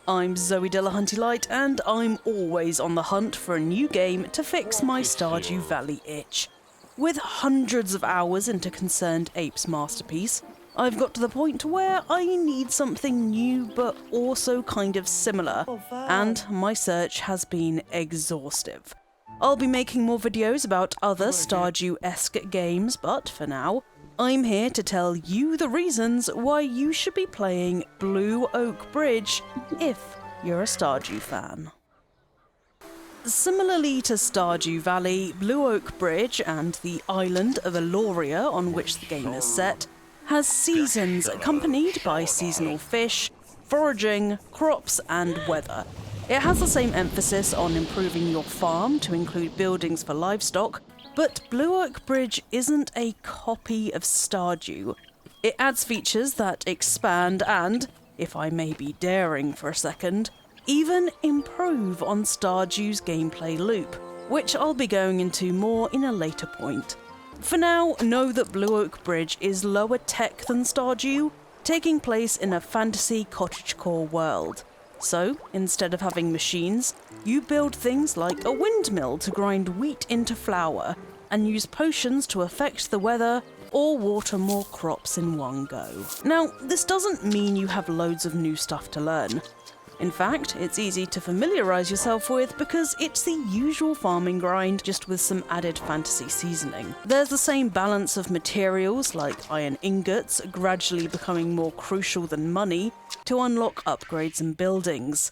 I'm Zoe Delahunty-Light, and I'm always on the hunt for a new game to fix my Stardew Valley itch. With hundreds of hours into Concerned Ape's masterpiece, I've got to the point where I need something new but also kind of similar, and my search has been exhaustive. I'll be making more videos about other Stardew-esque games, but for now, I'm here to tell you the reasons why you should be playing Blue Oak Bridge if you're a Stardew fan. Similarly to Stardew Valley, Blue Oak Bridge and the island of Eloria on which the game is set has seasons accompanied by seasonal fish, foraging, crops and weather. It has the same emphasis on improving your farm to include buildings for livestock, but Blue Oak Bridge isn't a copy of Stardew. It adds features that expand and, if I may be daring for a second, even improve on Stardew's gameplay loop, which I'll be going into more in a later point. For now, know that Blue Oak Bridge is lower tech than Stardew, taking place in a fantasy cottagecore world. So, instead of having machines, you build things like a windmill to grind wheat into flour, and use potions to affect the weather or water more crops in one go. Now, this doesn't mean you have loads of new stuff to learn. In fact, it's easy to familiarise yourself with because it's the usual farming grind, just with some added fantasy seasoning. There's the same balance of materials, like iron ingots, gradually becoming more crucial than money, to unlock upgrades and buildings.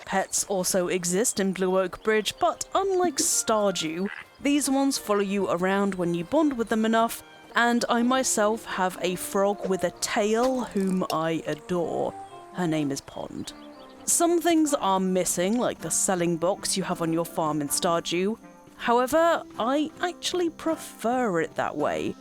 Pets also exist in Blue Oak Bridge, but unlike Stardew, these ones follow you around when you bond with them enough, and I myself have a frog with a tail whom I adore. Her name is Pond. Some things are missing, like the selling box you have on your farm in Stardew. However, I actually prefer it that way.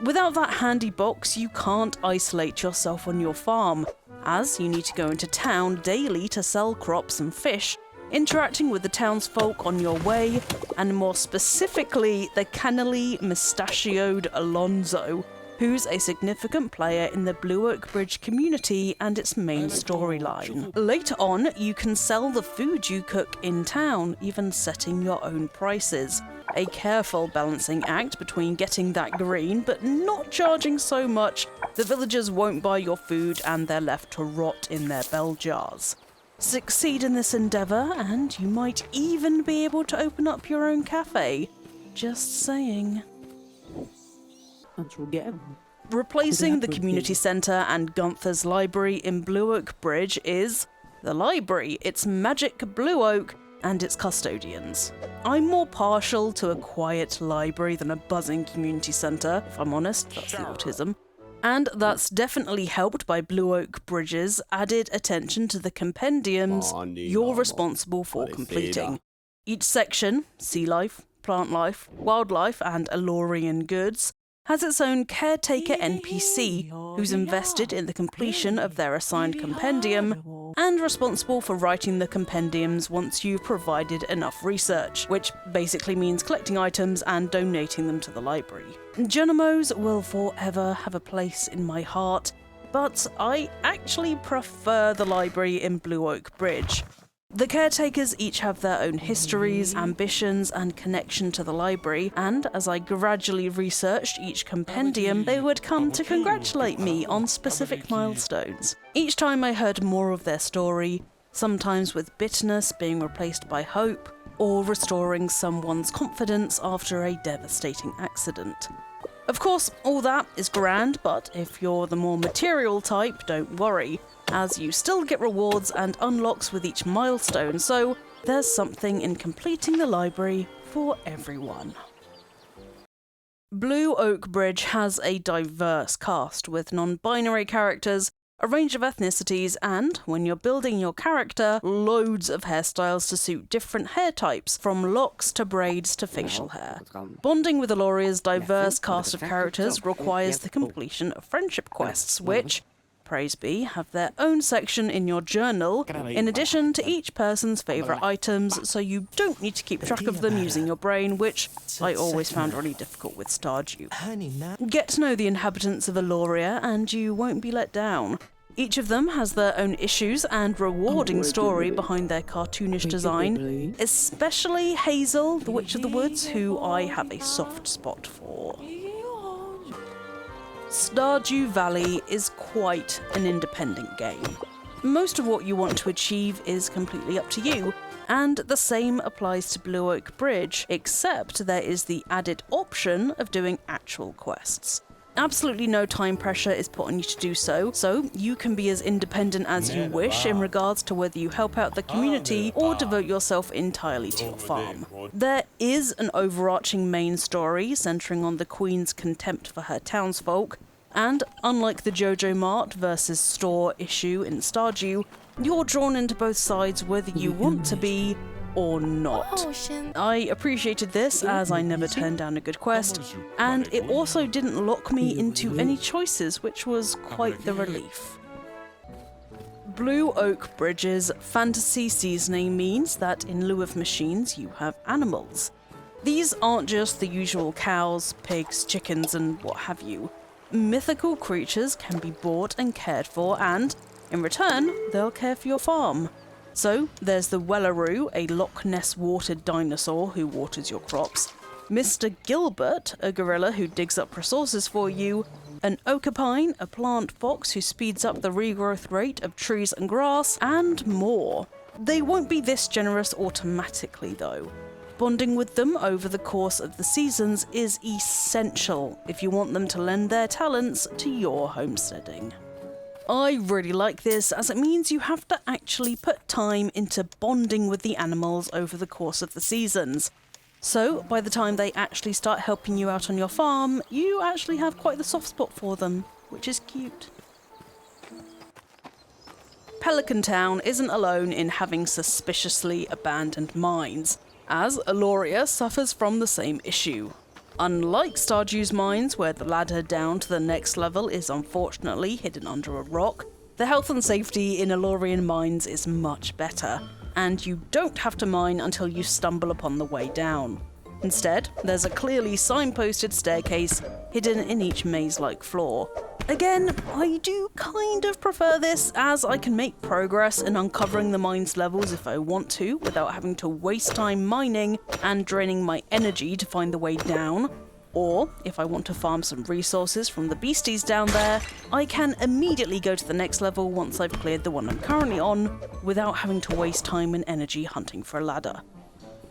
Without that handy box, you can't isolate yourself on your farm, as you need to go into town daily to sell crops and fish, interacting with the townsfolk on your way, and more specifically, the cannily mustachioed Alonzo, who's a significant player in the Blue Oak Bridge community and its main storyline. Later on, you can sell the food you cook in town, even setting your own prices. A careful balancing act between getting that green but not charging so much the villagers won't buy your food and they're left to rot in their bell jars. Succeed in this endeavour and you might even be able to open up your own cafe. Just saying. Replacing the community centre and Gunther's library in Blue Oak Bridge is the library, its magic Blue Oak, and its custodians. I'm more partial to a quiet library than a buzzing community centre, if I'm honest, that's the autism. And that's definitely helped by Blue Oak Bridge's added attention to the compendiums you're responsible for completing. Each section, sea life, plant life, wildlife, and Elorian goods, has its own caretaker NPC, who's invested in the completion of their assigned compendium, and responsible for writing the compendiums once you've provided enough research, which basically means collecting items and donating them to the library. Genomos will forever have a place in my heart, but I actually prefer the library in Blue Oak Bridge. The caretakers each have their own histories, ambitions, and connection to the library, and as I gradually researched each compendium, they would come to congratulate me on specific milestones. Each time I heard more of their story, sometimes with bitterness being replaced by hope, or restoring someone's confidence after a devastating accident. Of course, all that is grand, but if you're the more material type, don't worry, as you still get rewards and unlocks with each milestone, so there's something in completing the library for everyone. Blue Oak Bridge has a diverse cast with non-binary characters, a range of ethnicities, and, when you're building your character, loads of hairstyles to suit different hair types, from locks to braids to facial hair. Bonding with Eloria's diverse cast of characters requires the completion of friendship quests, which, praise be, have their own section in your journal, in addition to each person's favourite items, so you don't need to keep track of them using your brain, which I always found really difficult with Stardew. Get to know the inhabitants of Eloria and you won't be let down. Each of them has their own issues and rewarding story behind their cartoonish design, especially Hazel, the Witch of the Woods, who I have a soft spot for. Stardew Valley is quite an independent game. Most of what you want to achieve is completely up to you, and the same applies to Blue Oak Bridge, except there is the added option of doing actual quests. Absolutely no time pressure is put on you to do so you can be as independent as you wish in regards to whether you help out the community or devote yourself entirely to your farm. There is an overarching main story centering on the Queen's contempt for her townsfolk, and unlike the Jojo Mart versus store issue in Stardew, you're drawn into both sides whether you want to be or not. I appreciated this as I never turned down a good quest, and it also didn't lock me into any choices, which was quite the relief. Blue Oak Bridge's fantasy seasoning means that in lieu of machines you have animals. These aren't just the usual cows, pigs, chickens and what have you. Mythical creatures can be bought and cared for, and in return they'll care for your farm. So there's the Wellaroo, a Loch Ness watered dinosaur who waters your crops, Mr. Gilbert, a gorilla who digs up resources for you, an okapine, a plant fox who speeds up the regrowth rate of trees and grass, and more. They won't be this generous automatically though. Bonding with them over the course of the seasons is essential if you want them to lend their talents to your homesteading. I really like this as it means you have to actually put time into bonding with the animals over the course of the seasons. So by the time they actually start helping you out on your farm, you actually have quite the soft spot for them, which is cute. Pelican Town isn't alone in having suspiciously abandoned mines, as Aloria suffers from the same issue. Unlike Stardew's mines, where the ladder down to the next level is unfortunately hidden under a rock, the health and safety in Alorian mines is much better, and you don't have to mine until you stumble upon the way down. Instead, there's a clearly signposted staircase hidden in each maze-like floor. Again, I do kind of prefer this, as I can make progress in uncovering the mine's levels if I want to, without having to waste time mining and draining my energy to find the way down. Or, if I want to farm some resources from the beasties down there, I can immediately go to the next level once I've cleared the one I'm currently on, without having to waste time and energy hunting for a ladder.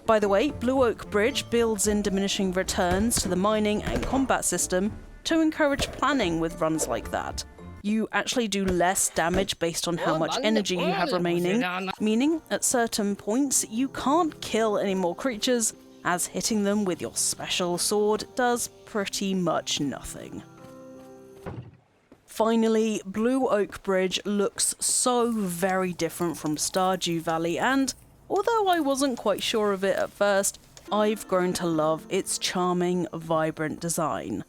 By the way, Blue Oak Bridge builds in diminishing returns to the mining and combat system to encourage planning with runs like that. You actually do less damage based on how much energy you have remaining, meaning at certain points you can't kill any more creatures, as hitting them with your special sword does pretty much nothing. Finally, Blue Oak Bridge looks so very different from Stardew Valley, and although I wasn't quite sure of it at first, I've grown to love its charming, vibrant design.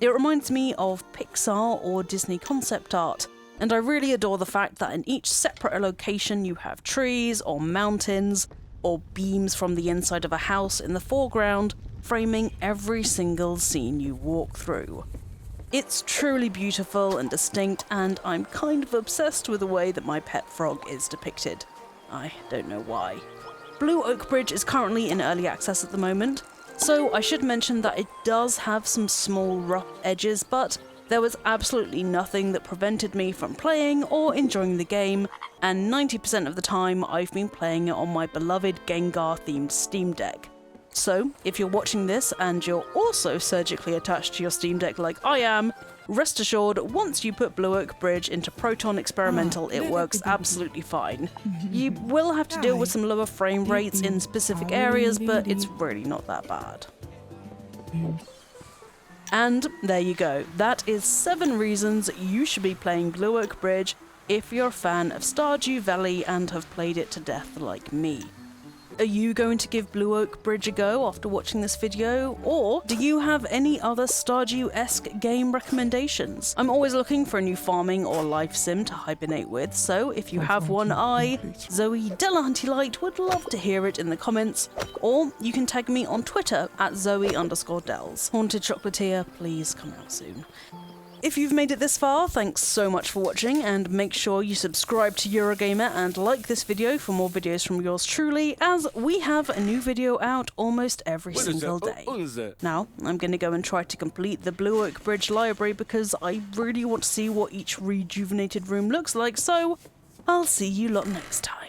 It reminds me of Pixar or Disney concept art, and I really adore the fact that in each separate location you have trees or mountains or beams from the inside of a house in the foreground, framing every single scene you walk through. It's truly beautiful and distinct, and I'm kind of obsessed with the way that my pet frog is depicted. I don't know why. Blue Oak Bridge is currently in early access at the moment, so I should mention that it does have some small rough edges, but there was absolutely nothing that prevented me from playing or enjoying the game, and 90% of the time I've been playing it on my beloved Gengar-themed Steam Deck. So, if you're watching this and you're also surgically attached to your Steam Deck like I am, rest assured, once you put Blue Oak Bridge into Proton Experimental, it works absolutely fine. You will have to deal with some lower frame rates in specific areas, but it's really not that bad. And there you go. That is 7 reasons you should be playing Blue Oak Bridge if you're a fan of Stardew Valley and have played it to death like me. Are you going to give Blue Oak Bridge a go after watching this video, or do you have any other Stardew-esque game recommendations? I'm always looking for a new farming or life sim to hibernate with, so if you have one, Zoe Delahunty-Light, would love to hear it in the comments, or you can tag me on Twitter at Zoe_Dells. Haunted Chocolatier, please come out soon. If you've made it this far, thanks so much for watching, and make sure you subscribe to Eurogamer and like this video for more videos from yours truly, as we have a new video out almost every single day. Now, I'm going to go and try to complete the Blue Oak Bridge library because I really want to see what each rejuvenated room looks like, so I'll see you lot next time.